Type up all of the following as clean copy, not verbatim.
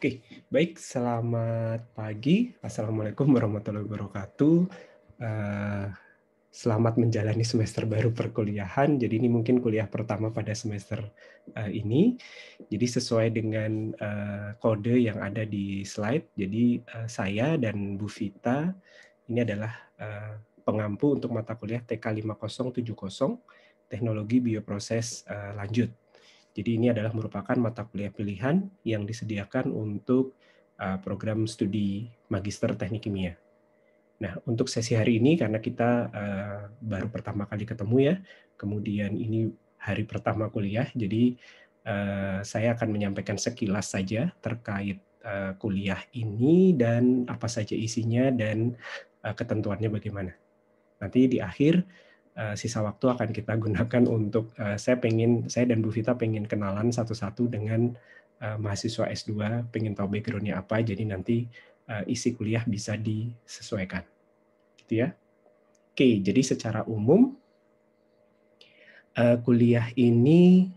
Oke, baik. Selamat pagi. Assalamualaikum warahmatullahi wabarakatuh. Eh, Selamat menjalani semester baru perkuliahan. Jadi ini mungkin kuliah pertama pada semester ini. Jadi sesuai dengan kode yang ada di slide. Jadi saya dan Bu Vita ini adalah pengampu untuk mata kuliah TK 5070 Teknologi Bioproses Lanjut. Jadi ini adalah merupakan mata kuliah pilihan yang disediakan untuk program studi Magister Teknik Kimia. Nah, untuk sesi hari ini karena kita baru pertama kali ketemu ya, kemudian ini hari pertama kuliah, jadi saya akan menyampaikan sekilas saja terkait kuliah ini dan apa saja isinya dan ketentuannya bagaimana. Nanti di akhir sisa waktu akan kita gunakan untuk saya dan Bu Vita pengen kenalan satu-satu dengan mahasiswa S2, pengen tahu background-nya apa, jadi nanti isi kuliah bisa disesuaikan. Gitu ya. Oke, jadi secara umum kuliah ini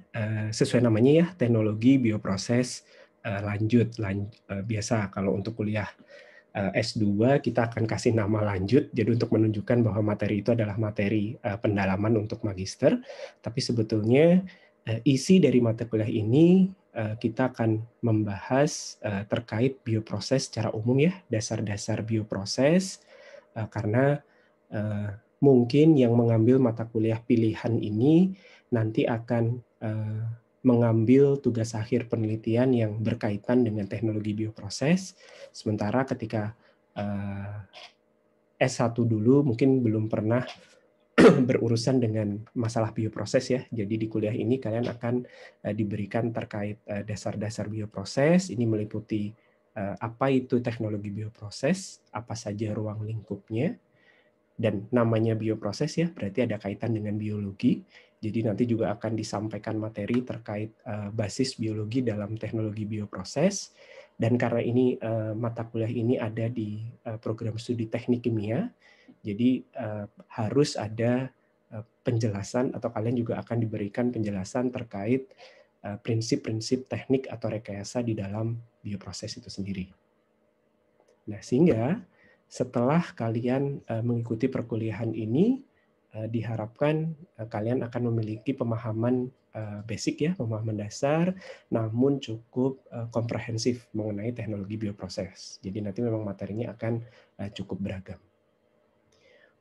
sesuai namanya ya, teknologi bioproses lanjut. Biasa kalau untuk kuliah S2 kita akan kasih nama lanjut, jadi untuk menunjukkan bahwa materi itu adalah materi pendalaman untuk magister, tapi sebetulnya isi dari mata kuliah ini kita akan membahas terkait bioproses secara umum ya, dasar-dasar bioproses, karena mungkin yang mengambil mata kuliah pilihan ini nanti akan mengambil tugas akhir penelitian yang berkaitan dengan teknologi bioproses, sementara ketika S1 dulu mungkin belum pernah berurusan dengan masalah bioproses ya. Jadi di kuliah ini kalian akan diberikan terkait dasar-dasar bioproses, ini meliputi apa itu teknologi bioproses, apa saja ruang lingkupnya, dan namanya bioproses ya, berarti ada kaitan dengan biologi. Jadi nanti juga akan disampaikan materi terkait basis biologi dalam teknologi bioproses. Dan karena ini mata kuliah ini ada di program studi teknik kimia, jadi harus ada penjelasan atau kalian juga akan diberikan penjelasan terkait prinsip-prinsip teknik atau rekayasa di dalam bioproses itu sendiri. Nah, sehingga setelah kalian mengikuti perkuliahan ini, diharapkan kalian akan memiliki pemahaman basic ya, pemahaman dasar, namun cukup komprehensif mengenai teknologi bioproses. Jadi nanti memang materinya akan cukup beragam.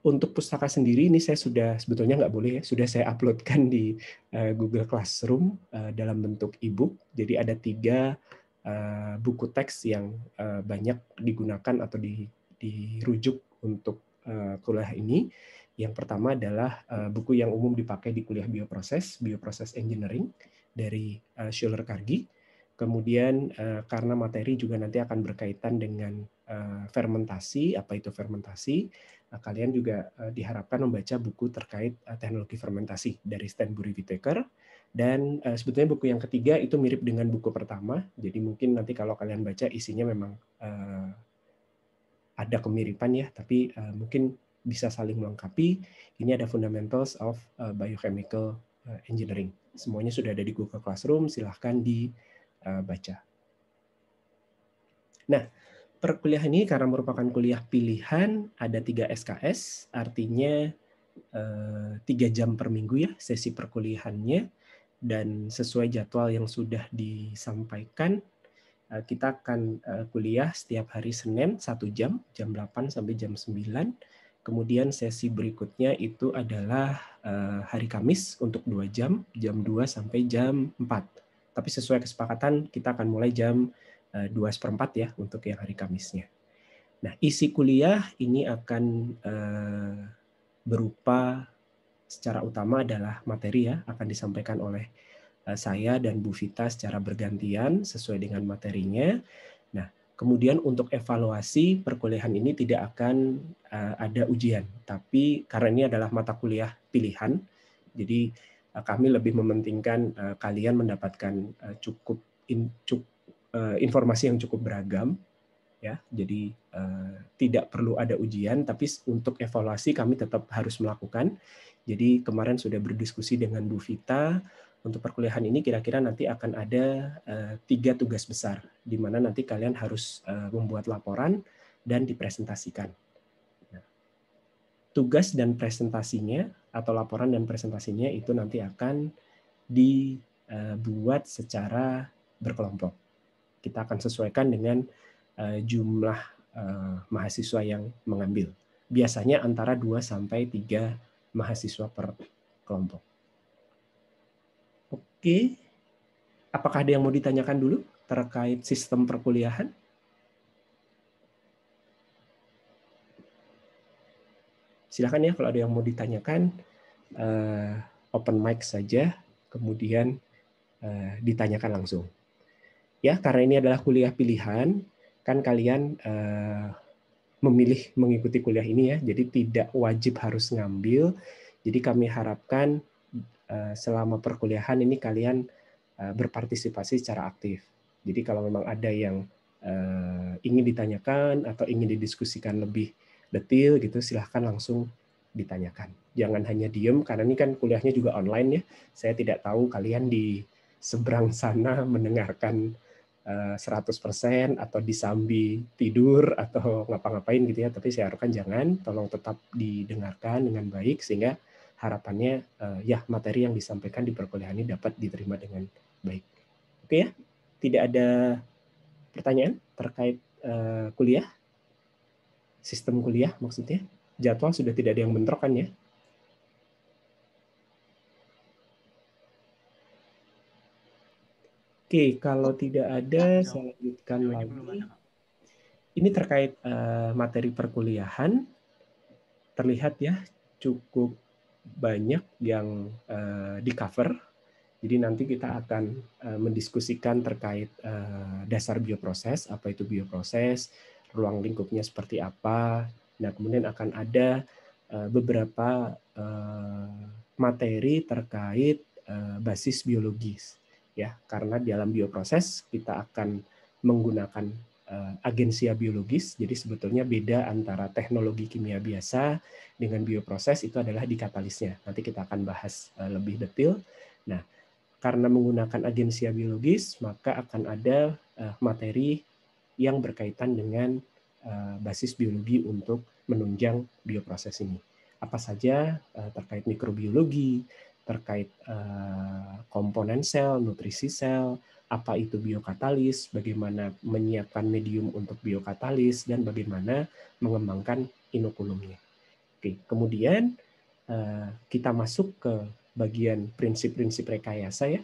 Untuk pustaka sendiri ini saya sudah sebetulnya nggak boleh ya, sudah saya uploadkan di Google Classroom dalam bentuk e-book. Jadi ada 3 buku teks yang banyak digunakan atau dirujuk untuk kuliah ini. Yang pertama adalah buku yang umum dipakai di kuliah bioproses engineering dari Schuller-Kargi. Kemudian karena materi juga nanti akan berkaitan dengan fermentasi, apa itu fermentasi, kalian juga diharapkan membaca buku terkait teknologi fermentasi dari Stanbury Whittaker. Dan sebetulnya buku yang ketiga itu mirip dengan buku pertama, jadi mungkin nanti kalau kalian baca isinya memang ada kemiripan ya, tapi mungkin bisa saling melengkapi. Ini ada Fundamentals of Biochemical Engineering. Semuanya sudah ada di Google Classroom, silahkan dibaca. Nah, perkuliahan ini karena merupakan kuliah pilihan, ada 3 SKS, artinya 3 jam per minggu ya sesi perkuliahannya, dan sesuai jadwal yang sudah disampaikan, kita akan kuliah setiap hari Senin 1 jam, jam 8 sampai jam 9. Kemudian sesi berikutnya itu adalah hari Kamis untuk 2 jam, jam 2 sampai jam 4. Tapi sesuai kesepakatan kita akan mulai jam 2:15 ya untuk yang hari Kamisnya. Nah, isi kuliah ini akan berupa secara utama adalah materi ya, akan disampaikan oleh saya dan Bu Vita secara bergantian sesuai dengan materinya. Nah, kemudian untuk evaluasi perkuliahan ini tidak akan ada ujian, tapi karena ini adalah mata kuliah pilihan, jadi kami lebih mementingkan kalian mendapatkan informasi yang cukup beragam ya, jadi tidak perlu ada ujian, tapi untuk evaluasi kami tetap harus melakukan. Jadi kemarin sudah berdiskusi dengan Bu Vita Untuk perkuliahan ini kira-kira nanti akan ada 3 tugas besar, di mana nanti kalian harus membuat laporan dan dipresentasikan. Nah, tugas dan presentasinya atau laporan dan presentasinya itu nanti akan dibuat secara berkelompok. Kita akan sesuaikan dengan jumlah mahasiswa yang mengambil. Biasanya antara 2 sampai 3 mahasiswa per kelompok. Oke, apakah ada yang mau ditanyakan dulu terkait sistem perkuliahan? Silakan ya kalau ada yang mau ditanyakan, open mic saja, kemudian ditanyakan langsung. Ya, karena ini adalah kuliah pilihan, kan kalian memilih mengikuti kuliah ini ya, jadi tidak wajib harus ngambil. Jadi kami harapkan selama perkuliahan ini kalian berpartisipasi secara aktif. Jadi kalau memang ada yang ingin ditanyakan atau ingin didiskusikan lebih detail gitu, silahkan langsung ditanyakan. Jangan hanya diem, karena ini kan kuliahnya juga online ya. Saya tidak tahu kalian di seberang sana mendengarkan 100% atau disambi tidur atau ngapa-ngapain gitu ya. Tapi saya harapkan jangan, tolong tetap didengarkan dengan baik sehingga harapannya ya materi yang disampaikan di perkuliahan ini dapat diterima dengan baik. Oke ya, tidak ada pertanyaan terkait kuliah, sistem kuliah maksudnya. Jadwal sudah tidak ada yang bentrok kan ya? Oke, kalau tidak ada, saya lanjutkan lagi. Ini terkait materi perkuliahan, terlihat ya cukup banyak yang di-cover. Jadi nanti kita akan mendiskusikan terkait dasar bioproses, apa itu bioproses, ruang lingkupnya seperti apa. Nah, kemudian akan ada beberapa materi terkait basis biologis. Ya, karena dalam bioproses kita akan menggunakan agensia biologis. Jadi sebetulnya beda antara teknologi kimia biasa dengan bioproses itu adalah di katalisnya. Nanti kita akan bahas lebih detail. Nah, karena menggunakan agensia biologis, maka akan ada materi yang berkaitan dengan basis biologi untuk menunjang bioproses ini. Apa saja terkait mikrobiologi, terkait komponen sel, nutrisi sel, apa itu biokatalis, bagaimana menyiapkan medium untuk biokatalis, dan bagaimana mengembangkan inokulumnya. Oke, kemudian kita masuk ke bagian prinsip-prinsip rekayasa ya.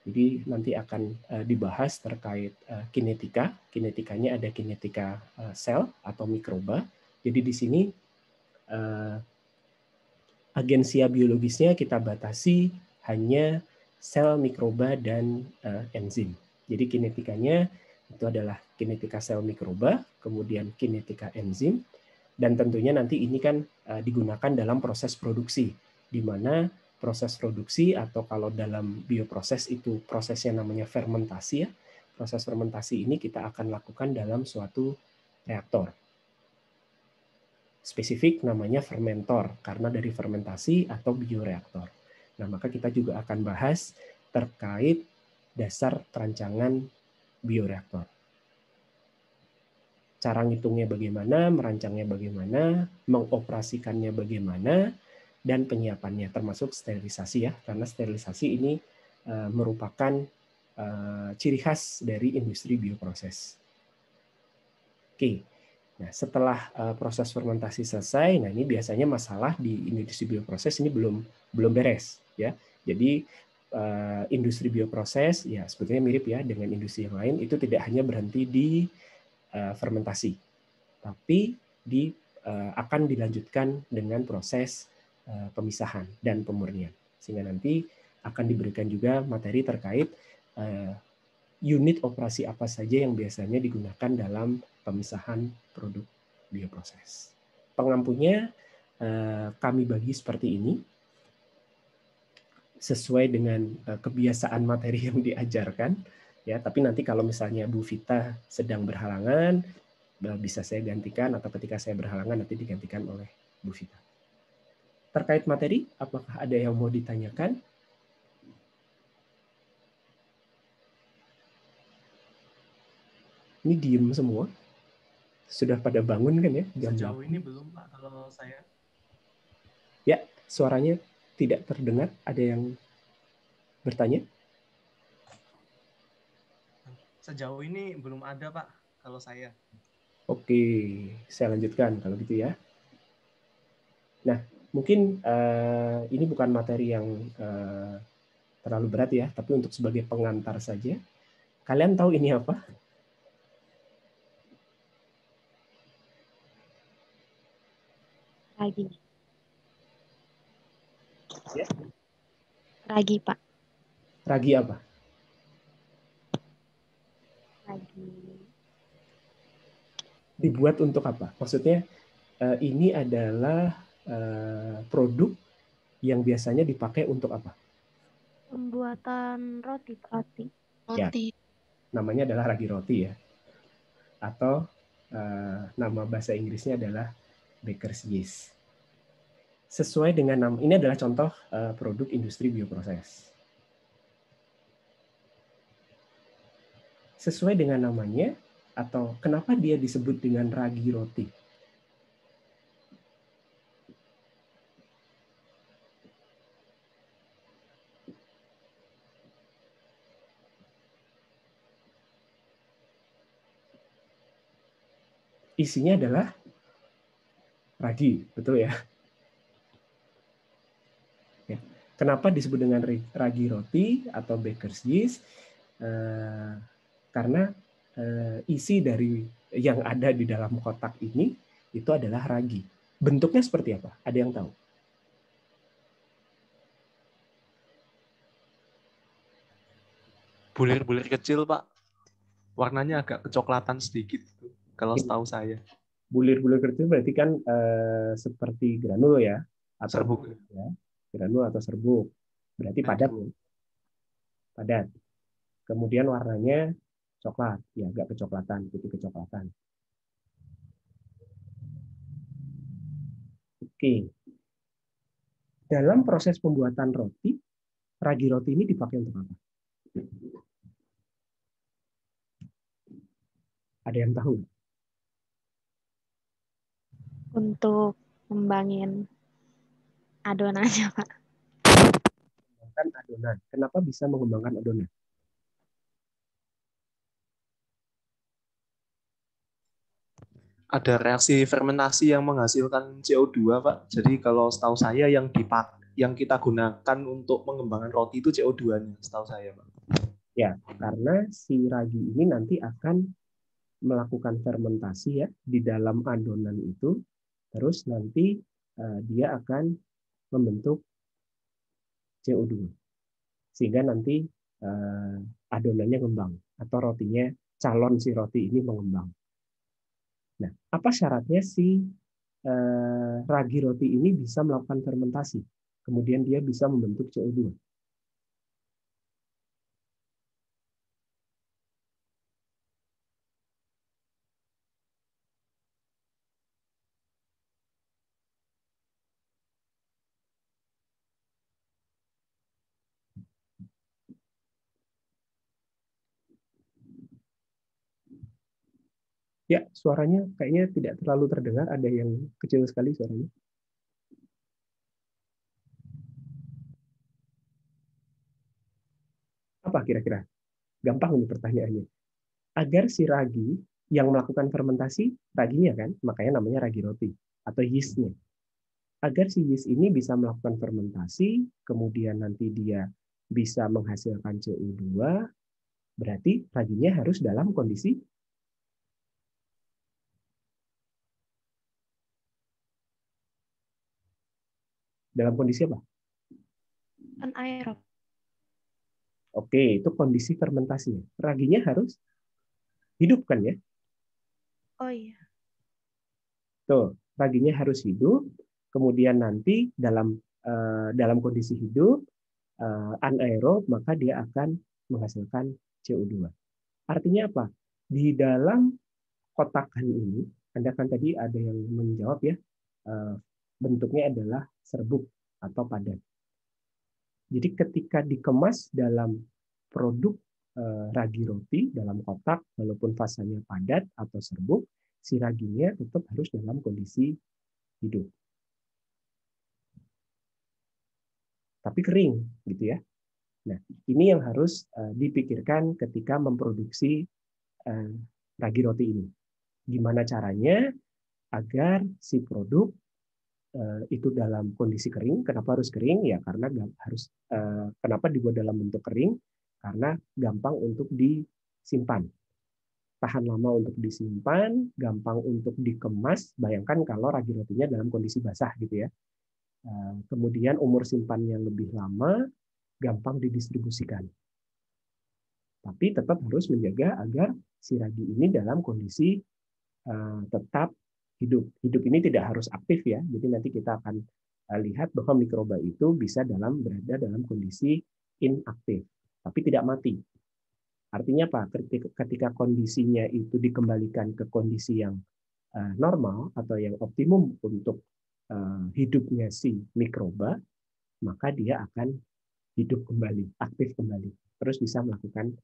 Jadi nanti akan dibahas terkait kinetika. Kinetikanya ada kinetika sel atau mikroba. Jadi di sini agensia biologisnya kita batasi hanya sel, mikroba, dan enzim. Jadi kinetikanya itu adalah kinetika sel mikroba, kemudian kinetika enzim, dan tentunya nanti ini kan digunakan dalam proses produksi, di mana proses produksi atau kalau dalam bioproses itu prosesnya namanya fermentasi ya. Proses fermentasi ini kita akan lakukan dalam suatu reaktor. Spesifik namanya fermentor karena dari fermentasi atau bioreaktor. Nah, maka kita juga akan bahas terkait dasar perancangan bioreaktor. Cara ngitungnya bagaimana, merancangnya bagaimana, mengoperasikannya bagaimana, dan penyiapannya termasuk sterilisasi ya, karena sterilisasi ini merupakan ciri khas dari industri bioproses. Oke, nah setelah proses fermentasi selesai, nah ini biasanya masalah di industri bioproses ini belum beres ya. Jadi industri bioproses ya sebetulnya mirip ya dengan industri yang lain, itu tidak hanya berhenti di fermentasi, tapi akan dilanjutkan dengan proses pemisahan dan pemurnian, sehingga nanti akan diberikan juga materi terkait unit operasi apa saja yang biasanya digunakan dalam pemisahan produk bioproses. Pengampunya kami bagi seperti ini sesuai dengan kebiasaan materi yang diajarkan. Ya, tapi nanti kalau misalnya Bu Vita sedang berhalangan, bisa saya gantikan, atau ketika saya berhalangan nanti digantikan oleh Bu Vita. Terkait materi, apakah ada yang mau ditanyakan? Ini diem semua. Sudah pada bangun kan ya? Jam Sejauh 8. ini belum Pak, kalau saya. Ya, suaranya tidak terdengar. Ada yang bertanya? Sejauh ini belum ada Pak, kalau saya. Oke, saya lanjutkan kalau gitu ya. Nah, mungkin ini bukan materi yang terlalu berat ya, tapi untuk sebagai pengantar saja. Kalian tahu ini apa? Ragi. Ya. Ragi, Pak. Ragi apa? Ragi. Dibuat untuk apa? Maksudnya ini adalah produk yang biasanya dipakai untuk apa? Pembuatan roti, Pak. Roti. Ya, namanya adalah ragi roti ya. Atau nama bahasa Inggrisnya adalah baker's yeast. Sesuai dengan nama, ini adalah contoh produk industri bioproses. Sesuai dengan namanya, atau kenapa dia disebut dengan ragi roti? Isinya adalah ragi, betul ya? Kenapa disebut dengan ragi roti atau baker's yeast? Karena isi dari yang ada di dalam kotak ini itu adalah ragi. Bentuknya seperti apa? Ada yang tahu? Bulir-bulir kecil Pak, warnanya agak kecoklatan sedikit, kalau setahu saya. Bulir-bulir kecil berarti kan seperti granul ya, atau Serbuk. ya, granul atau serbuk. Berarti padat, padat. Kemudian warnanya coklat, ya agak kecoklatan, putih kecoklatan. Oke. Dalam proses pembuatan roti, ragi roti ini dipakai untuk apa? Ada yang tahu? Untuk ngembangin adonannya, Pak. Mengembangkan adonan. Kenapa bisa mengembangkan adonan? Ada reaksi fermentasi yang menghasilkan CO2 Pak. Jadi kalau setahu saya yang kita gunakan untuk mengembangkan roti itu CO2-nya, setahu saya Pak. Ya, karena si ragi ini nanti akan melakukan fermentasi ya di dalam adonan itu, terus nanti dia akan membentuk CO2 sehingga nanti adonannya ngembang atau rotinya, calon si roti ini mengembang. Nah, apa syaratnya si ragi roti ini bisa melakukan fermentasi, kemudian dia bisa membentuk CO2? Ya, suaranya kayaknya tidak terlalu terdengar, ada yang kecil sekali suaranya. Apa kira-kira? Gampang ini pertanyaannya. Agar si ragi yang melakukan fermentasi, raginya kan, makanya namanya ragi roti, atau yeastnya. Agar si yeast ini bisa melakukan fermentasi, kemudian nanti dia bisa menghasilkan CO2, berarti raginya harus dalam kondisi apa? Anaerob. Oke, itu kondisi fermentasinya. Raginya harus hidup kan ya? Oh iya. Tuh, raginya harus hidup, kemudian nanti dalam kondisi hidup anaerob, maka dia akan menghasilkan CO2. Artinya apa? Di dalam kotakan ini, Anda kan tadi ada yang menjawab ya, bentuknya adalah serbuk atau padat. Jadi ketika dikemas dalam produk ragi roti dalam kotak, walaupun fasanya padat atau serbuk, si raginya tetap harus dalam kondisi hidup. Tapi kering, gitu ya. Nah, ini yang harus dipikirkan ketika memproduksi ragi roti ini. Gimana caranya agar si produk itu dalam kondisi kering. Kenapa harus kering? Ya karena kenapa dibuat dalam bentuk kering? Karena gampang untuk disimpan. Tahan lama untuk disimpan, gampang untuk dikemas. Bayangkan kalau ragi rotinya dalam kondisi basah gitu ya. Kemudian umur simpannya lebih lama, gampang didistribusikan. Tapi tetap harus menjaga agar si ragi ini dalam kondisi tetap hidup. Hidup ini tidak harus aktif ya. Jadi nanti kita akan lihat bahwa mikroba itu bisa berada dalam kondisi inaktif, tapi tidak mati. Artinya apa? Ketika kondisinya itu dikembalikan ke kondisi yang normal atau yang optimum untuk hidupnya si mikroba, maka dia akan hidup kembali, aktif kembali, terus bisa melakukan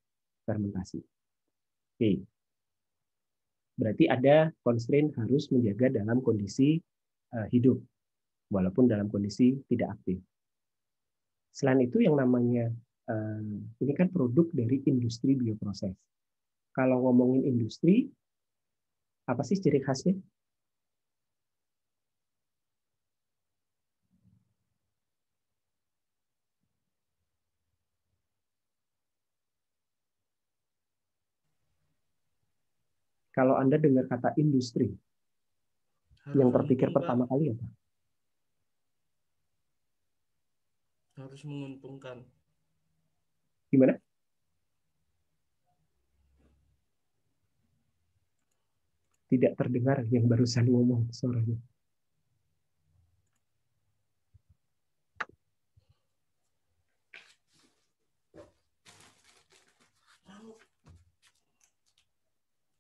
fermentasi. Oke. Berarti ada constraint harus menjaga dalam kondisi hidup, walaupun dalam kondisi tidak aktif. Selain itu yang namanya, ini kan produk dari industri bioproses. Kalau ngomongin industri, apa sih ciri khasnya? Kalau Anda dengar kata industri, yang terpikir pertama kali apa? Harus menguntungkan. Gimana? Tidak terdengar yang barusan ngomong suaranya.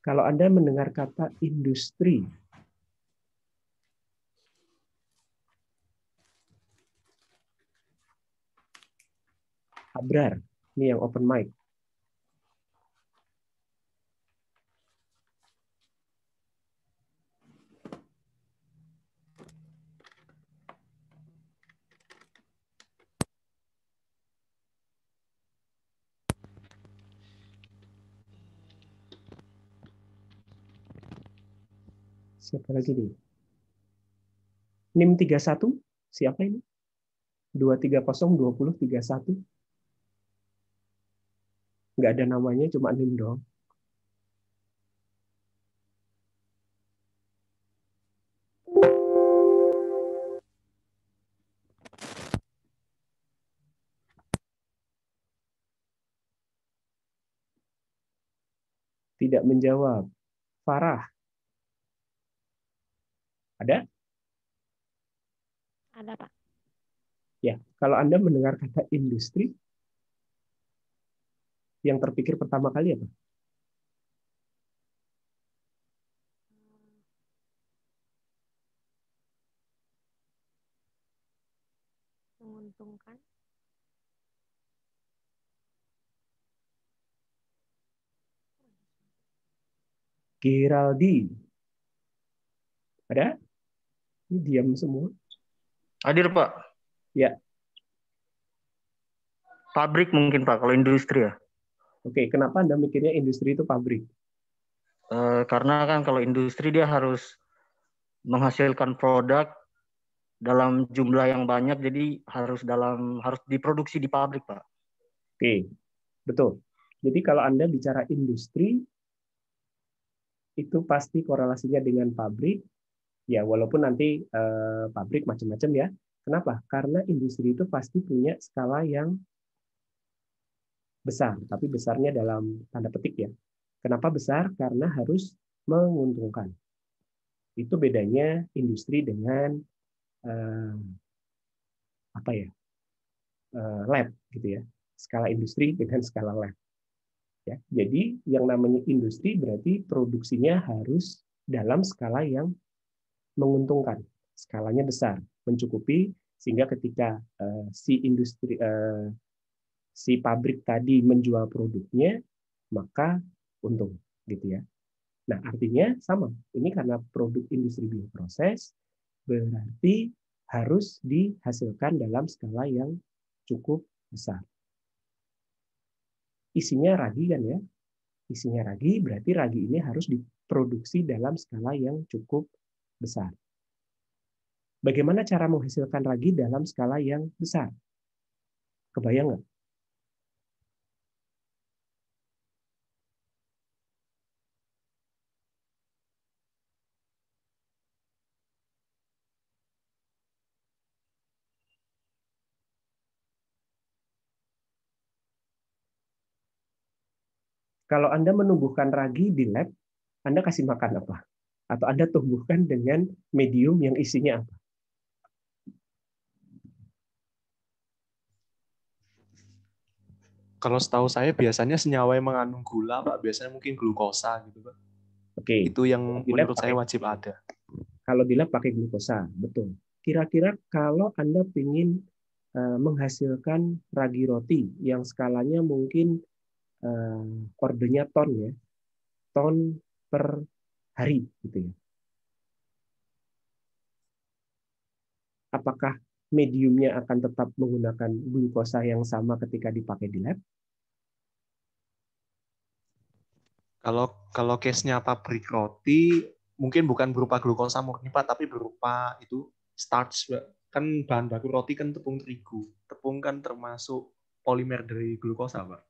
Kalau Anda mendengar kata industri, Abrar, ini yang open mic. Siapa lagi nih? NIM 31, siapa ini? 230-2031. Nggak ada namanya, cuma NIM doang. Tidak menjawab. Farah. Ada? Ada, Pak. Ya, kalau Anda mendengar kata industri, yang terpikir pertama kali apa? Menguntungkan. Geraldi. Ada? Ini diam semua. Hadir, Pak. Ya. Pabrik mungkin, Pak, kalau industri ya. Oke, kenapa Anda mikirnya industri itu pabrik? Karena kan kalau industri dia harus menghasilkan produk dalam jumlah yang banyak, jadi harus diproduksi di pabrik, Pak. Oke, betul. Jadi kalau Anda bicara industri, itu pasti korelasinya dengan pabrik. Ya, walaupun nanti pabrik macam-macam ya. Kenapa? Karena industri itu pasti punya skala yang besar, tapi besarnya dalam tanda petik ya. Kenapa besar? Karena harus menguntungkan. Itu bedanya industri dengan apa ya? Lab gitu ya. Skala industri dengan skala lab. Ya, jadi yang namanya industri berarti produksinya harus dalam skala yang menguntungkan, skalanya besar, mencukupi sehingga ketika si si pabrik tadi menjual produknya, maka untung, gitu ya. Nah, artinya sama. Ini karena produk industri bioproses berarti harus dihasilkan dalam skala yang cukup besar. Isinya ragi kan ya? Isinya ragi, berarti ragi ini harus diproduksi dalam skala yang cukup besar. Bagaimana cara menghasilkan ragi dalam skala yang besar? Kebayang nggak? Kalau Anda menumbuhkan ragi di lab, Anda kasih makan apa? Atau Anda tumbuhkan dengan medium yang isinya apa? Kalau setahu saya biasanya senyawa yang mengandung gula, Pak. Biasanya mungkin glukosa gitu, Pak. Oke. Itu yang Di lab menurut saya wajib ada. Kalau di lab pakai glukosa, betul. Kira-kira kalau Anda ingin menghasilkan ragi roti yang skalanya mungkin ordernya ton ya, ton per hari gitu ya. Apakah mediumnya akan tetap menggunakan glukosa yang sama ketika dipakai di lab? Kalau case-nya pabrik roti, mungkin bukan berupa glukosa murni, Pak, tapi berupa itu starch, Pak. Kan bahan baku roti kan tepung terigu. Tepung kan termasuk polimer dari glukosa, Pak.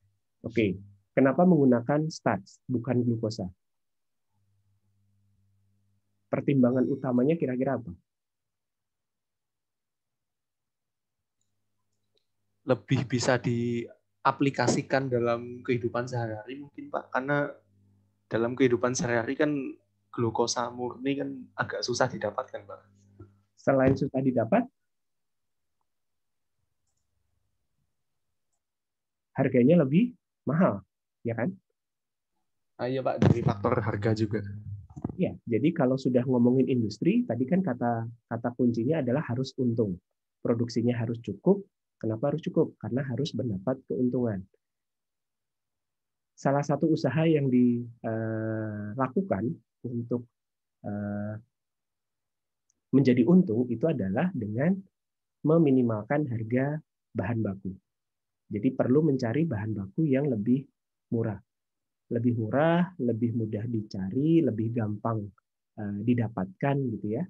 Oke. Kenapa menggunakan starch, bukan glukosa? Pertimbangan utamanya kira-kira apa? Lebih bisa diaplikasikan dalam kehidupan sehari-hari mungkin, Pak. Karena dalam kehidupan sehari-hari kan glukosa murni kan agak susah didapatkan, Pak. Selain susah didapat, harganya lebih mahal, ya kan? Iya, Pak, dari faktor harga juga. Ya, jadi kalau sudah ngomongin industri, tadi kan kata kuncinya adalah harus untung. Produksinya harus cukup. Kenapa harus cukup? Karena harus mendapat keuntungan. Salah satu usaha yang dilakukan untuk menjadi untung itu adalah dengan meminimalkan harga bahan baku. Jadi perlu mencari bahan baku yang lebih murah. Lebih murah, lebih mudah dicari, lebih gampang didapatkan gitu ya.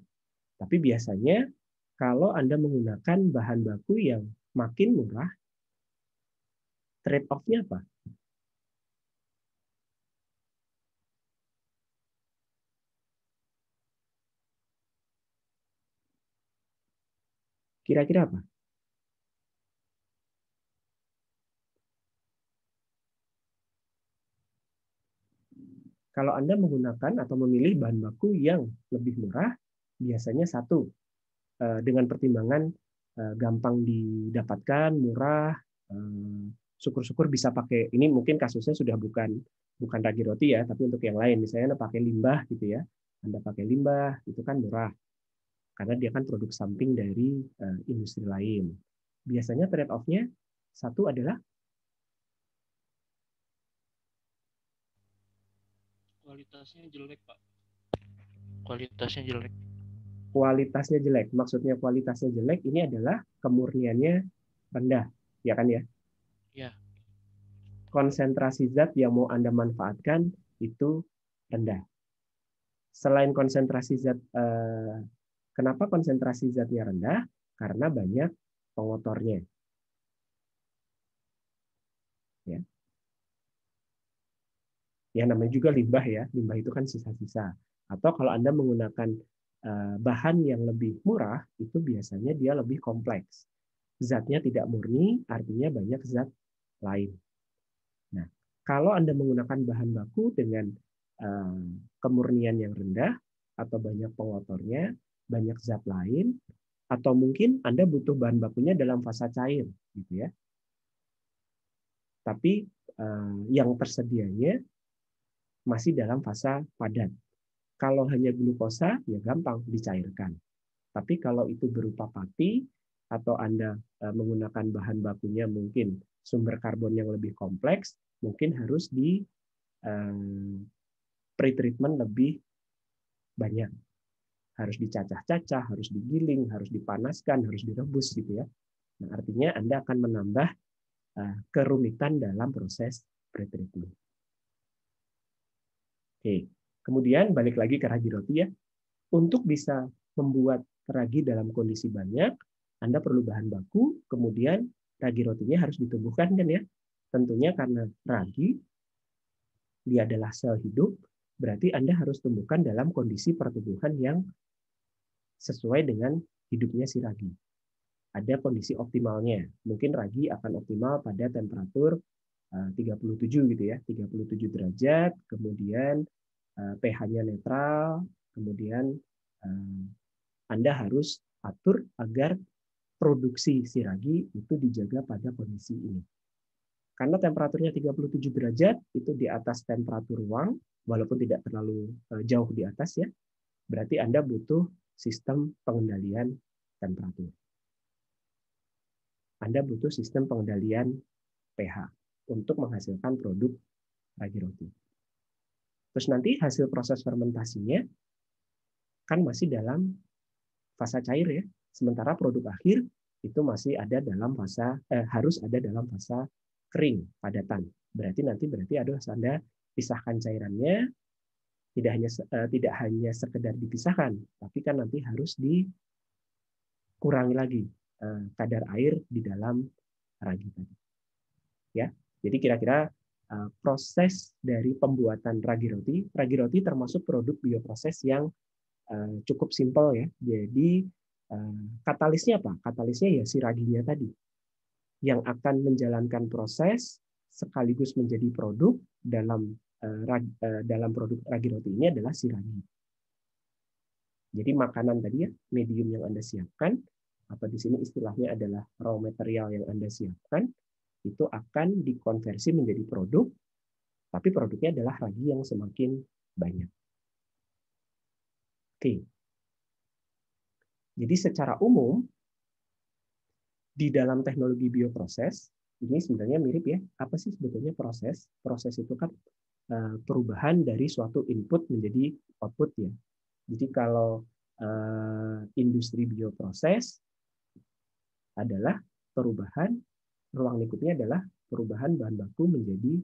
Tapi biasanya kalau Anda menggunakan bahan baku yang makin murah, trade-off-nya apa? Kira-kira apa? Kalau Anda menggunakan atau memilih bahan baku yang lebih murah, biasanya satu, dengan pertimbangan gampang didapatkan, murah, syukur-syukur bisa pakai, ini mungkin kasusnya sudah bukan ragi roti ya, tapi untuk yang lain, misalnya Anda pakai limbah gitu ya, Anda pakai limbah, itu kan murah, karena dia kan produk samping dari industri lain. Biasanya trade-off-nya satu adalah Kualitasnya jelek, Pak. Kualitasnya jelek. Kualitasnya jelek. Maksudnya kualitasnya jelek ini adalah kemurniannya rendah, ya kan ya? Ya. Konsentrasi zat yang mau Anda manfaatkan itu rendah. Selain konsentrasi zat, kenapa konsentrasi zatnya rendah? Karena banyak pengotornya. Ya. Ya namanya juga limbah ya. Limbah itu kan sisa-sisa. Atau kalau Anda menggunakan bahan yang lebih murah, itu biasanya dia lebih kompleks. Zatnya tidak murni, artinya banyak zat lain. Nah, kalau Anda menggunakan bahan baku dengan kemurnian yang rendah, atau banyak pengotornya, banyak zat lain, atau mungkin Anda butuh bahan bakunya dalam fase cair, gitu ya. Tapi yang tersedianya masih dalam fase padat. Kalau hanya glukosa, ya gampang dicairkan. Tapi kalau itu berupa pati, atau Anda menggunakan bahan bakunya mungkin sumber karbon yang lebih kompleks, mungkin harus di pretreatment lebih banyak. Harus dicacah-cacah, harus digiling, harus dipanaskan, harus direbus gitu ya. Nah, artinya Anda akan menambah kerumitan dalam proses pretreatment. Oke, kemudian balik lagi ke ragi roti ya. Untuk bisa membuat ragi dalam kondisi banyak, Anda perlu bahan baku, kemudian ragi rotinya harus ditumbuhkan kan ya. Tentunya karena ragi dia adalah sel hidup, berarti Anda harus tumbuhkan dalam kondisi pertumbuhan yang sesuai dengan hidupnya si ragi. Ada kondisi optimalnya. Mungkin ragi akan optimal pada temperatur 37 gitu ya, 37 derajat, kemudian pH-nya netral, kemudian Anda harus atur agar produksi si ragi itu dijaga pada kondisi ini. Karena temperaturnya 37 derajat, itu di atas temperatur ruang, walaupun tidak terlalu jauh di atas ya, berarti Anda butuh sistem pengendalian temperatur. Anda butuh sistem pengendalian pH untuk menghasilkan produk ragi roti. Terus nanti hasil proses fermentasinya kan masih dalam fase cair ya, sementara produk akhir itu masih ada dalam fase harus ada dalam fase kering padatan. Berarti harus Anda pisahkan cairannya, tidak hanya sekedar dipisahkan, tapi kan nanti harus dikurangi lagi kadar air di dalam ragi tadi. Ya, jadi kira-kira proses dari pembuatan ragi roti termasuk produk bioproses yang cukup simpel ya. Jadi katalisnya apa? Katalisnya ya si raginya tadi yang akan menjalankan proses sekaligus menjadi produk dalam produk ragi roti ini adalah si ragi. Jadi makanan tadi ya, medium yang Anda siapkan, atau di sini istilahnya adalah raw material yang Anda siapkan, itu akan dikonversi menjadi produk, tapi produknya adalah ragi yang semakin banyak. Oke. Jadi secara umum, di dalam teknologi bioproses, ini sebenarnya mirip ya, apa sih sebetulnya proses? Proses itu kan perubahan dari suatu input menjadi output ya. Jadi kalau industri bioproses adalah perubahan, ruang lingkupnya adalah perubahan bahan baku menjadi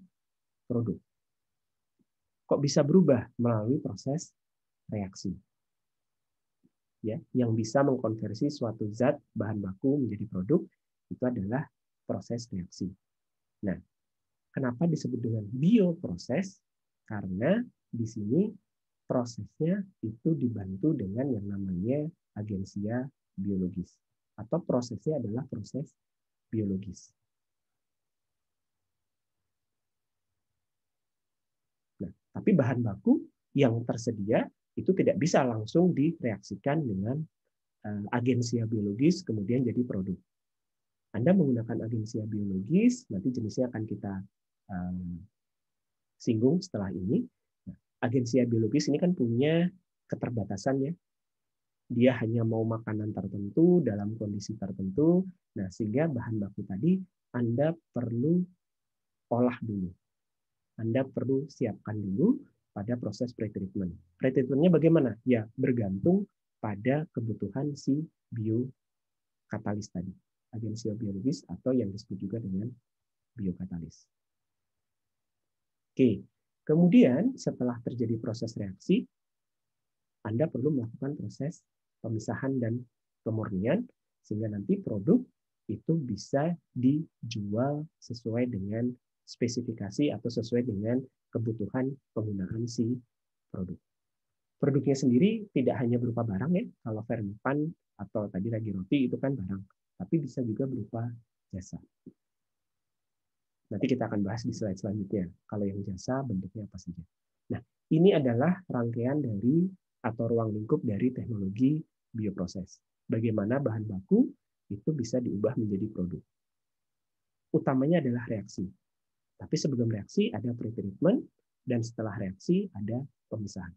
produk. Kok bisa berubah? Melalui proses reaksi. Ya, yang bisa mengkonversi suatu zat bahan baku menjadi produk itu adalah proses reaksi. Nah, kenapa disebut dengan bioproses? Karena di sini prosesnya itu dibantu dengan yang namanya agensia biologis. Atau prosesnya adalah proses biologis. Nah, tapi bahan baku yang tersedia itu tidak bisa langsung direaksikan dengan agensia biologis kemudian jadi produk. Anda menggunakan agensia biologis, nanti jenisnya akan kita singgung setelah ini. Nah, agensia biologis ini kan punya keterbatasan ya. Dia hanya mau makanan tertentu dalam kondisi tertentu. Nah, sehingga bahan baku tadi Anda perlu olah dulu. Anda perlu siapkan dulu pada proses pretreatment. Pretreatmentnya bagaimana? Ya, bergantung pada kebutuhan si biokatalis tadi. Agensia biologis atau yang disebut juga dengan biokatalis. Oke, kemudian setelah terjadi proses reaksi, Anda perlu melakukan proses pemisahan dan pemurnian sehingga nanti produk itu bisa dijual sesuai dengan spesifikasi atau sesuai dengan kebutuhan penggunaan si produk. Produknya sendiri tidak hanya berupa barang ya, kalau Fermipan atau tadi ragi roti itu kan barang, tapi bisa juga berupa jasa. Nanti kita akan bahas di slide selanjutnya. Kalau yang jasa bentuknya apa saja. Nah, ini adalah rangkaian dari atau ruang lingkup dari teknologi bioproses. Bagaimana bahan baku itu bisa diubah menjadi produk. Utamanya adalah reaksi. Tapi sebelum reaksi ada pretreatment dan setelah reaksi ada pemisahan.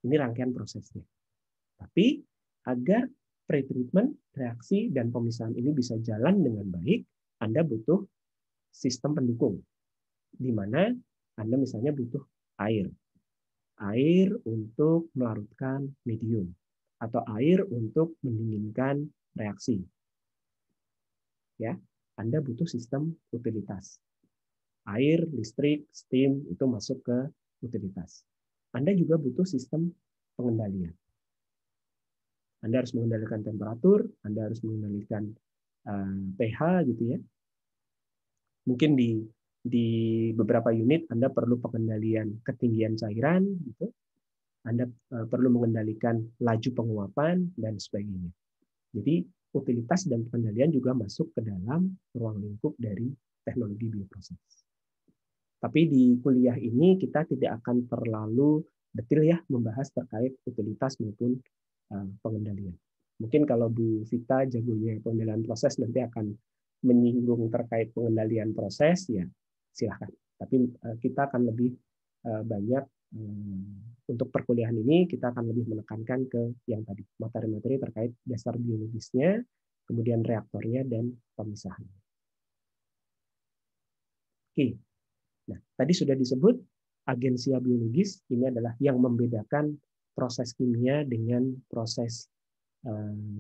Ini rangkaian prosesnya. Tapi agar pretreatment, reaksi, dan pemisahan ini bisa jalan dengan baik, Anda butuh sistem pendukung, di mana Anda misalnya butuh air untuk melarutkan medium, atau air untuk mendinginkan reaksi. Ya, Anda butuh sistem utilitas. Air, listrik, steam itu masuk ke utilitas. Anda juga butuh sistem pengendalian. Anda harus mengendalikan temperatur, Anda harus mengendalikan pH gitu ya. Mungkin di beberapa unit Anda perlu pengendalian ketinggian cairan gitu. Anda perlu mengendalikan laju penguapan dan sebagainya. Jadi utilitas dan pengendalian juga masuk ke dalam ruang lingkup dari teknologi bioproses. Tapi di kuliah ini kita tidak akan terlalu detail ya membahas terkait utilitas maupun pengendalian. Mungkin kalau Bu Vita jagonya pengendalian proses nanti akan menyinggung terkait pengendalian proses, ya silahkan. Tapi kita akan lebih banyak untuk perkuliahan ini kita akan lebih menekankan ke yang tadi materi-materi terkait dasar biologisnya, kemudian reaktornya dan pemisahannya. Oke. Nah, tadi sudah disebut agensia biologis ini adalah yang membedakan proses kimia dengan proses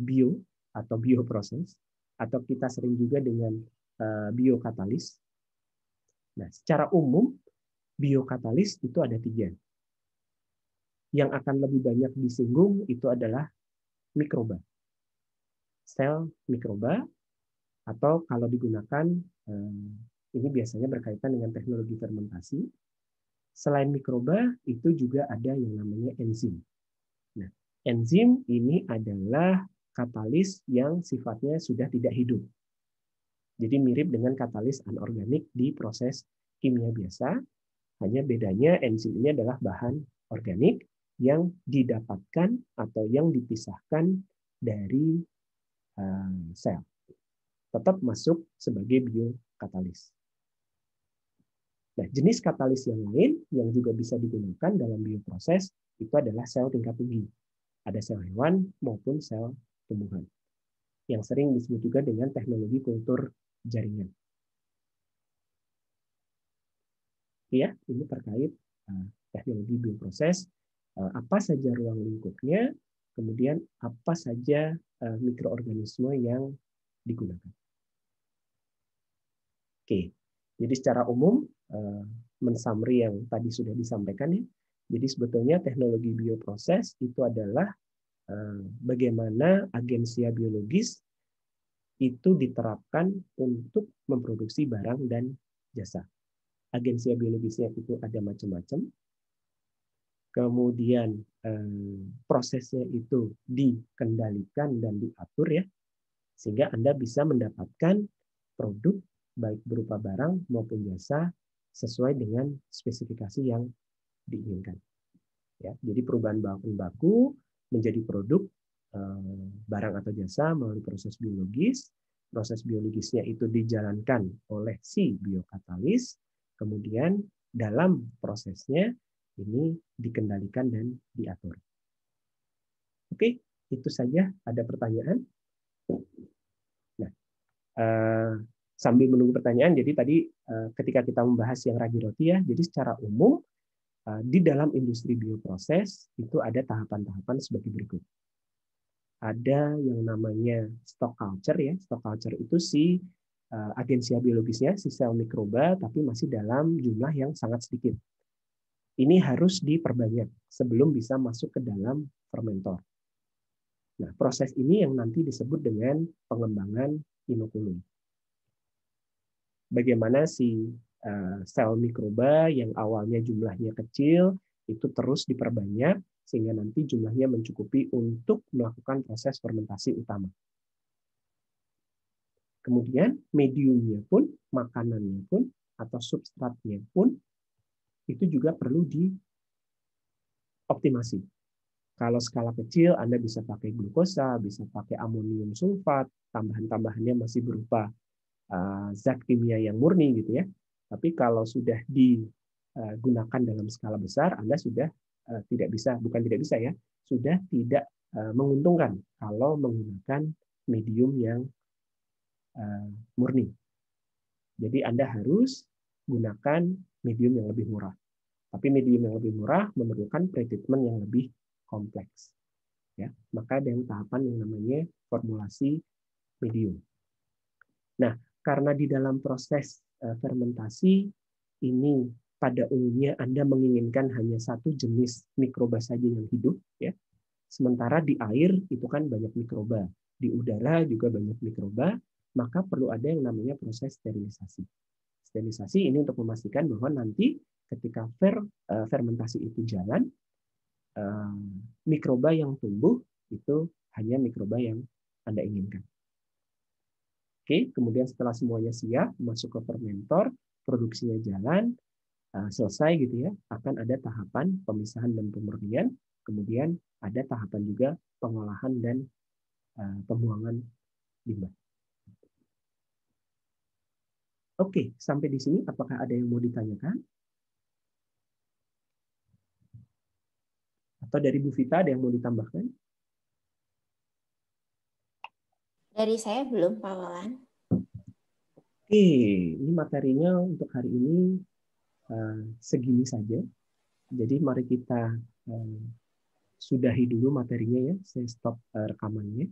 bio atau bioproses, atau kita sering juga dengan biokatalis. Nah, secara umum biokatalis itu ada 3. Yang akan lebih banyak disinggung itu adalah mikroba, sel mikroba, atau kalau digunakan ini biasanya berkaitan dengan teknologi fermentasi. Selain mikroba itu juga ada yang namanya enzim. Nah, enzim ini adalah katalis yang sifatnya sudah tidak hidup. Jadi mirip dengan katalis anorganik di proses kimia biasa, hanya bedanya enzim ini adalah bahan organik yang didapatkan atau yang dipisahkan dari sel. Tetap masuk sebagai biokatalis. Nah, jenis katalis yang lain yang juga bisa digunakan dalam bioproses itu adalah sel tingkat tinggi. Ada sel hewan maupun sel tumbuhan. Yang sering disebut juga dengan teknologi kultur jaringan. Ya, ini terkait teknologi bioproses, apa saja ruang lingkupnya, kemudian apa saja mikroorganisme yang digunakan. Oke, jadi secara umum mensummary yang tadi sudah disampaikan ya. Jadi sebetulnya teknologi bioproses itu adalah bagaimana agensia biologis itu diterapkan untuk memproduksi barang dan jasa. Agensia biologisnya itu ada macam-macam. Kemudian prosesnya itu dikendalikan dan diatur ya, sehingga Anda bisa mendapatkan produk baik berupa barang maupun jasa sesuai dengan spesifikasi yang diinginkan. Ya, jadi perubahan bahan baku menjadi produk barang atau jasa melalui proses biologis. Proses biologisnya itu dijalankan oleh si biokatalis. Kemudian dalam prosesnya ini dikendalikan dan diatur. Oke, itu saja. Ada pertanyaan? Nah, sambil menunggu pertanyaan, jadi tadi ketika kita membahas yang ragi roti ya, jadi secara umum di dalam industri bioproses itu ada tahapan-tahapan sebagai berikut. Ada yang namanya stock culture ya. Stock culture itu si agensia biologisnya, si sel mikroba, tapi masih dalam jumlah yang sangat sedikit. Ini harus diperbanyak sebelum bisa masuk ke dalam fermentor. Nah, proses ini yang nanti disebut dengan pengembangan inokulum. Bagaimana si sel mikroba yang awalnya jumlahnya kecil itu terus diperbanyak sehingga nanti jumlahnya mencukupi untuk melakukan proses fermentasi utama. Kemudian mediumnya pun, makanannya pun, atau substratnya pun itu juga perlu dioptimasi. Kalau skala kecil Anda bisa pakai glukosa, bisa pakai amonium sulfat, tambahan-tambahannya masih berupa zat kimia yang murni gitu ya. Tapi kalau sudah digunakan dalam skala besar, Anda sudah tidak bisa, bukan tidak bisa ya, sudah tidak menguntungkan kalau menggunakan medium yang murni. Jadi Anda harus gunakan medium yang lebih murah. Tapi medium yang lebih murah memerlukan pretreatment yang lebih kompleks. Ya, maka ada yang tahapan yang namanya formulasi medium. Nah, karena di dalam proses fermentasi ini pada umumnya Anda menginginkan hanya satu jenis mikroba saja yang hidup, ya. Sementara di air itu kan banyak mikroba, di udara juga banyak mikroba, maka perlu ada yang namanya proses sterilisasi. Sterilisasi ini untuk memastikan bahwa nanti ketika fermentasi itu jalan, mikroba yang tumbuh itu hanya mikroba yang Anda inginkan. Oke, kemudian setelah semuanya siap, masuk ke fermentor, produksinya jalan, selesai gitu ya, akan ada tahapan pemisahan dan pemurnian, kemudian ada tahapan juga pengolahan dan pembuangan limbah. Oke, sampai di sini apakah ada yang mau ditanyakan? Atau dari Bu Vita ada yang mau ditambahkan? Dari saya belum, Pak Wawan. Oke, ini materinya untuk hari ini segini saja. Jadi mari kita sudahi dulu materinya ya. Saya stop rekamannya.